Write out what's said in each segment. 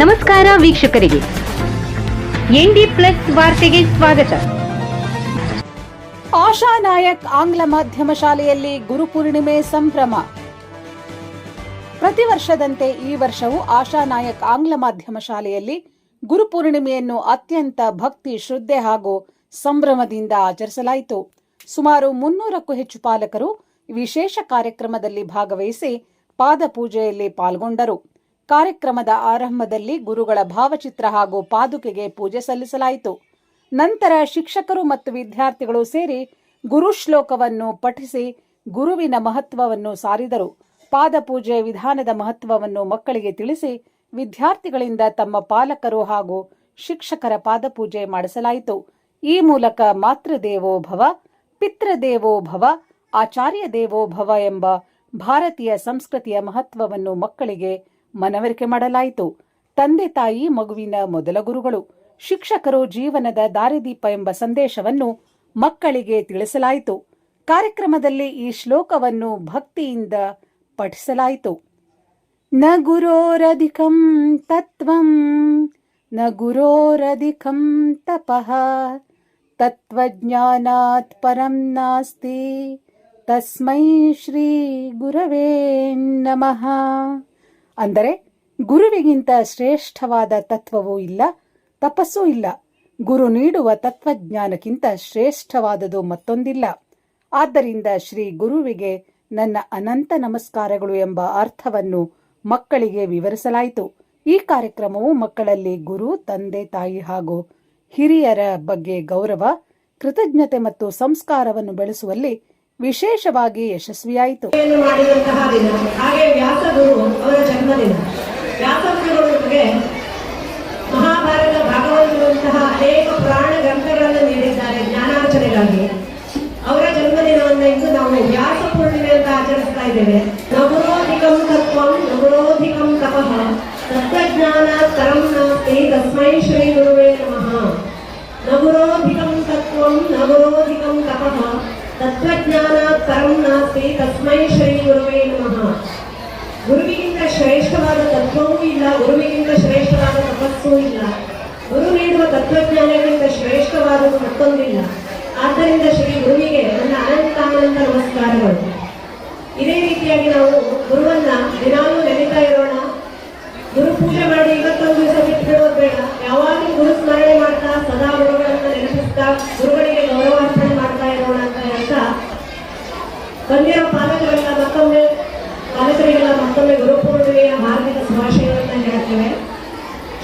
ನಮಸ್ಕಾರ ವೀಕ್ಷಕರಿಗೆ, ND plus ವಾರ್ತೆಗೆ ಸ್ವಾಗತ. ಆಶಾ ನಾಯಕ್ ಆಂಗ್ಲ ಮಾಧ್ಯಮ ಶಾಲೆಯಲ್ಲಿ ಗುರುಪೂರ್ಣಿಮೆ ಸಂಭ್ರಮ. ಪ್ರತಿ ವರ್ಷದಂತೆ ಈ ವರ್ಷವೂ ಆಶಾ ನಾಯಕ್ ಆಂಗ್ಲ ಮಾಧ್ಯಮ ಶಾಲೆಯಲ್ಲಿ ಗುರುಪೂರ್ಣಿಮೆಯನ್ನು ಅತ್ಯಂತ ಭಕ್ತಿ, ಶ್ರದ್ಧೆ ಹಾಗೂ ಸಂಭ್ರಮದಿಂದ ಆಚರಿಸಲಾಯಿತು. ಸುಮಾರು 300ಕ್ಕೂ ಹೆಚ್ಚು ಪಾಲಕರು ವಿಶೇಷ ಕಾರ್ಯಕ್ರಮದಲ್ಲಿ ಭಾಗವಹಿಸಿ ಪಾದಪೂಜೆಯಲ್ಲಿ ಪಾಲ್ಗೊಂಡರು. ಕಾರ್ಯಕ್ರಮದ ಆರಂಭದಲ್ಲಿ ಗುರುಗಳ ಭಾವಚಿತ್ರ ಹಾಗೂ ಪಾದುಕೆಗೆ ಪೂಜೆ ಸಲ್ಲಿಸಲಾಯಿತು. ನಂತರ ಶಿಕ್ಷಕರು ಮತ್ತು ವಿದ್ಯಾರ್ಥಿಗಳು ಸೇರಿ ಗುರು ಶ್ಲೋಕವನ್ನು ಪಠಿಸಿ ಗುರುವಿನ ಮಹತ್ವವನ್ನು ಸಾರಿದರು. ಪಾದಪೂಜೆ ವಿಧಾನದ ಮಹತ್ವವನ್ನು ಮಕ್ಕಳಿಗೆ ತಿಳಿಸಿ ವಿದ್ಯಾರ್ಥಿಗಳಿಂದ ತಮ್ಮ ಪಾಲಕರು ಹಾಗೂ ಶಿಕ್ಷಕರ ಪಾದಪೂಜೆ ಮಾಡಿಸಲಾಯಿತು. ಈ ಮೂಲಕ ಮಾತೃದೇವೋ ಭವ, ಪಿತೃದೇವೋ ಭವ, ಆಚಾರ್ಯ ದೇವೋ ಭವ ಎಂಬ ಭಾರತೀಯ ಸಂಸ್ಕೃತಿಯ ಮಹತ್ವವನ್ನು ಮಕ್ಕಳಿಗೆ ಮನವರಿಕೆ ಮಾಡಲಾಯಿತು. ತಂದೆ ತಾಯಿ ಮಗುವಿನ ಮೊದಲ ಗುರುಗಳು, ಶಿಕ್ಷಕರು ಜೀವನದ ದಾರಿದೀಪ ಎಂಬ ಸಂದೇಶವನ್ನು ಮಕ್ಕಳಿಗೆ ತಿಳಿಸಲಾಯಿತು. ಕಾರ್ಯಕ್ರಮದಲ್ಲಿ ಈ ಶ್ಲೋಕವನ್ನು ಭಕ್ತಿಯಿಂದ ಪಠಿಸಲಾಯಿತು. ನ ಗುರೋರಧಿಕಂ ತತ್ವಂ ನ ಗುರೋರಧಿಕಂ ತಪಃ ತತ್ವಜ್ಞಾನಾತ್ ಪರಂ ನಾಸ್ತಿ ತಸ್ಮೈ ಶ್ರೀ ಗುರವೇ ನಮಃ. ಅಂದರೆ ಗುರುವಿಗಿಂತ ಶ್ರೇಷ್ಠವಾದ ತತ್ವವೂ ಇಲ್ಲ, ತಪಸ್ಸೂ ಇಲ್ಲ. ಗುರು ನೀಡುವ ತತ್ವಜ್ಞಾನಕ್ಕಿಂತ ಶ್ರೇಷ್ಠವಾದುದು ಮತ್ತೊಂದಿಲ್ಲ. ಆದ್ದರಿಂದ ಶ್ರೀ ಗುರುವಿಗೆ ನನ್ನ ಅನಂತ ನಮಸ್ಕಾರಗಳು ಎಂಬ ಅರ್ಥವನ್ನು ಮಕ್ಕಳಿಗೆ ವಿವರಿಸಲಾಯಿತು. ಈ ಕಾರ್ಯಕ್ರಮವು ಮಕ್ಕಳಲ್ಲಿ ಗುರು, ತಂದೆ ತಾಯಿ ಹಾಗೂ ಹಿರಿಯರ ಬಗ್ಗೆ ಗೌರವ, ಕೃತಜ್ಞತೆ ಮತ್ತು ಸಂಸ್ಕಾರವನ್ನು ಬೆಳೆಸುವಲ್ಲಿ ವಿಶೇಷವಾಗಿ ಯಶಸ್ವಿಯಾಯಿತು. ಹಾಗೆ ವ್ಯಾಸಗುರು ಅವರ ಜನ್ಮದಿನ. ವ್ಯಾಸಗುರುಗಳಿಗೆ ಮಹಾಭಾರತ, ಭಾಗವತವಂತಹ ಅನೇಕ ಪುರಾಣ ಗ್ರಂಥಗಳನ್ನು ನೀಡಿದ್ದಾರೆ ಜ್ಞಾನಾರ್ಜನೆಗಾಗಿ. ಅವರ ಜನ್ಮದಿನವನ್ನು ಇಂದು ನಾವು ವ್ಯಾಸ ಪೂರ್ಣಿಮೆ ಅಂತ ಆಚರಿಸ್ತಾ ಇದ್ದೇವೆ. ನಗುರೋಧಿಕಂ ತತ್ವಂ ನಗುರೋಧಿಕಂ ತಪಃ ತತ್ವಜ್ಞಾನ ತರಂ ನಾಸ್ತಿ ತಸ್ಮೈ ಶ್ರೀ ಗುರುವೇ ನಮಃ. ನಗುರೋಧಿಕಂ ತತ್ವಂ ನಗುರೋಧಿಕಂ ತಪಃ ತತ್ವಜ್ಞಾನ ಪರಂ ನಾಸ್ತಿ ತಸ್ಮೈ ಶ್ರೀ ಗುರುವೇ ನಮಃ. ಗುರುವಿಗಿಂತ ಶ್ರೇಷ್ಠವಾದ ತತ್ವವೂ ಇಲ್ಲ, ಗುರುವಿಗಿಂತ ಶ್ರೇಷ್ಠವಾದ ತಪಸ್ಸೂ ಇಲ್ಲ. ಗುರು ನೀಡುವ ತತ್ವಜ್ಞಾನಕ್ಕಿಂತ ಶ್ರೇಷ್ಠವಾದದ್ದು ಮತ್ತೊಂದಿಲ್ಲ. ಆದ್ದರಿಂದ ಶ್ರೀ ಗುರುವಿಗೆ ನನ್ನ ಅನಂತ ನಮಸ್ಕಾರಗಳು. ಇದೇ ರೀತಿಯಾಗಿ ನಾವು ಗುರುವನ್ನ ದಿನಾಲೂ ನೆನೀತಾ ಇರೋಣ. ಗುರು ಪೂಜೆ ಮಾಡಿ ಇವತ್ತೊಂದು ದಿವಸ ಬಿಟ್ಟು ಬಿಡೋದು ಬೇಡ. ಯಾವಾಗಲೂ ಗುರು ಸ್ಮರಣೆ ಮಾಡ್ತಾ, ಸದಾ ಗುರುಗಳನ್ನ ನೆನಪಿಸ್ತಾ, ಗುರುಗಳಿಗೆ ಗೌರವಾರ್ಪಣೆ ಮಾಡ್ತಾ ಇರೋಣ ಅಂತ ಹೇಳ್ತಾ, ಬಂದಿರೋ ಪಾಲಕರಿಗೆಲ್ಲ ಮತ್ತೊಮ್ಮೆ ಗುರುಪೂರ್ಣಿಮೆಯ ಹಾರ್ದಿಕ ಶುಭಾಶಯಗಳನ್ನ ಹೇಳ್ತೇವೆ.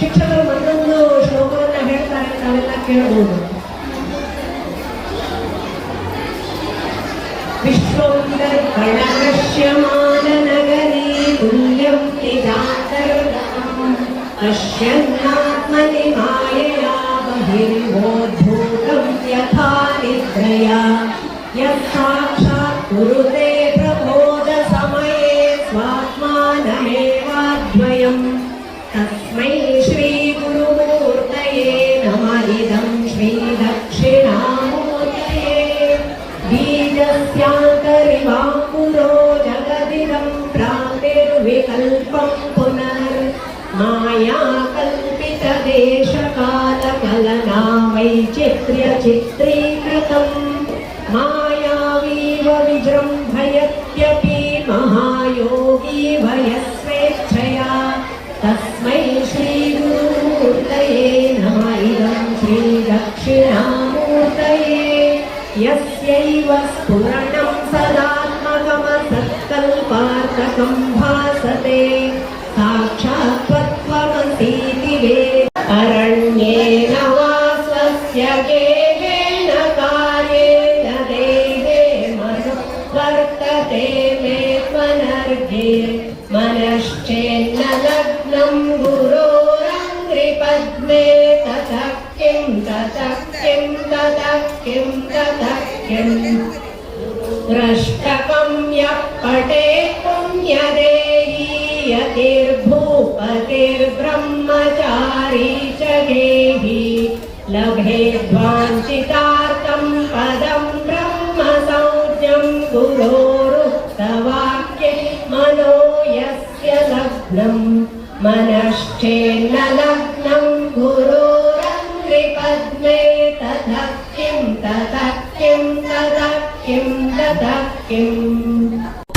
ಶಿಕ್ಷಕರು ಮತ್ತೊಂದು ಶ್ಲೋಕವನ್ನ ಹೇಳ್ತಾರೆ, ನಾವೆಲ್ಲ ಕೇಳಬಹುದು. ವಿಶ್ವೋತ್ತರಶ್ಯಮಾನ ನಗರೀ ತುಲ್ಯಂ ನಿಜಾಂತರ್ಗತಂ ಪಶ್ಯನ್ನಾತ್ಮನಿ ಮಾಯಯಾ ಬಹಿರ್ವೋದ್ಭೂತಂ ಯಥಾ ನಿದ್ರಯಾ ಯತ್ಸಾಕ್ಷಾತ್ ಕುರುತೆ ಪ್ರಬೋಧ ಸಮಯೇ ಸ್ವಾತ್ಮಾನಮೇವಾದ್ವಯಂ ತಸ್ಮೈ ಶ್ರೀ ಗುರುಮೂರ್ತಯೇ ನಮಃ. ಇದಂ ಶ್ರೀ ದಕ್ಷಿಣಾಮೂರ್ತಯೇ ಬೀಜಸ್ಯಾಂತರಿವಾಂಕುರೋ ಜಗದಿದಂ ಪ್ರಾಪ್ತಿರ್ವಿಕಲ್ಪಂ ಪುನರ್ ಮಾಯಾ ಕಲ್ಪಿತ ದೇಶಕಾಲ ಕಲನಾ ವೈಚಿತ್ರ್ಯ ಚಿತ್ರೀಕೃತಂ ಮಾಯಾವೀವ ವಿಜೃಂಭಯತ್ಯಪಿ ಮಹಾಯೋಗಿ ವಯಸ್ವೇಚ್ಛಯಾ ತಸ್ಮೈ ಶ್ರೀ ಗುರುಮೂರ್ತಯೇ ನಮಃ. ಇದಂ ಶ್ರೀ ದಕ್ಷಿಣಾಮೂರ್ತಯೇ ಯಸ್ಯೈವ ಸ್ಫುರಣಂ ಸದಾತ್ಮಕಮಸತ್ಕಲ್ಪಾರ್ಥಕಂ ಭಾಸತೆ ಸಾಕ್ಷಾತ್ ತ್ವತ್ವಮಸೀತಿ ವೇದ ಅರಣ್ಯೇನ ವಾ ಸ್ವಸ್ಯ ಗೇಹೇನ ಕಾರ್ಯೇಣ ದೇಹೇ ಮನಃ ವರ್ತತೆ ಮೇ ತ್ವನರ್ಘೆ ಮನಶ್ಚೇನ್ನ ಲಗ್ನಂ ಗುರೋರಂಗ್ರಿಪದ್ಮೇ ತತಃ ಕಿಂ ತತಃ ಕಿಂ ತತಃ ಕಿಂ ತತಃ ಕಿಂ ದೃಷ್ಟಕಂ ಯಃ ಪಠೇತ್ ಪುಣ್ಯದೇಹಿ ಯತಿರ್ಭೂಪತಿರ್ಬ್ರಹ್ಮಚಾರಿ ಚ ಗೇಹಿ ಲಭೇದ್ವಾಂಚಿತಾರ್ಥಂ ಪದಂ ಬ್ರಹ್ಮ ಸಂಜ್ಞಂ ಗುರೋರುಕ್ತವಾಕ್ಯೆ ಮನೋ ಯಸ್ಯ ಲಗ್ನಂ मनश्चेन्न लग्नं गुरोरङ्घ्रिपद्मे ततः किं ततः किं ततः किं ततः किम्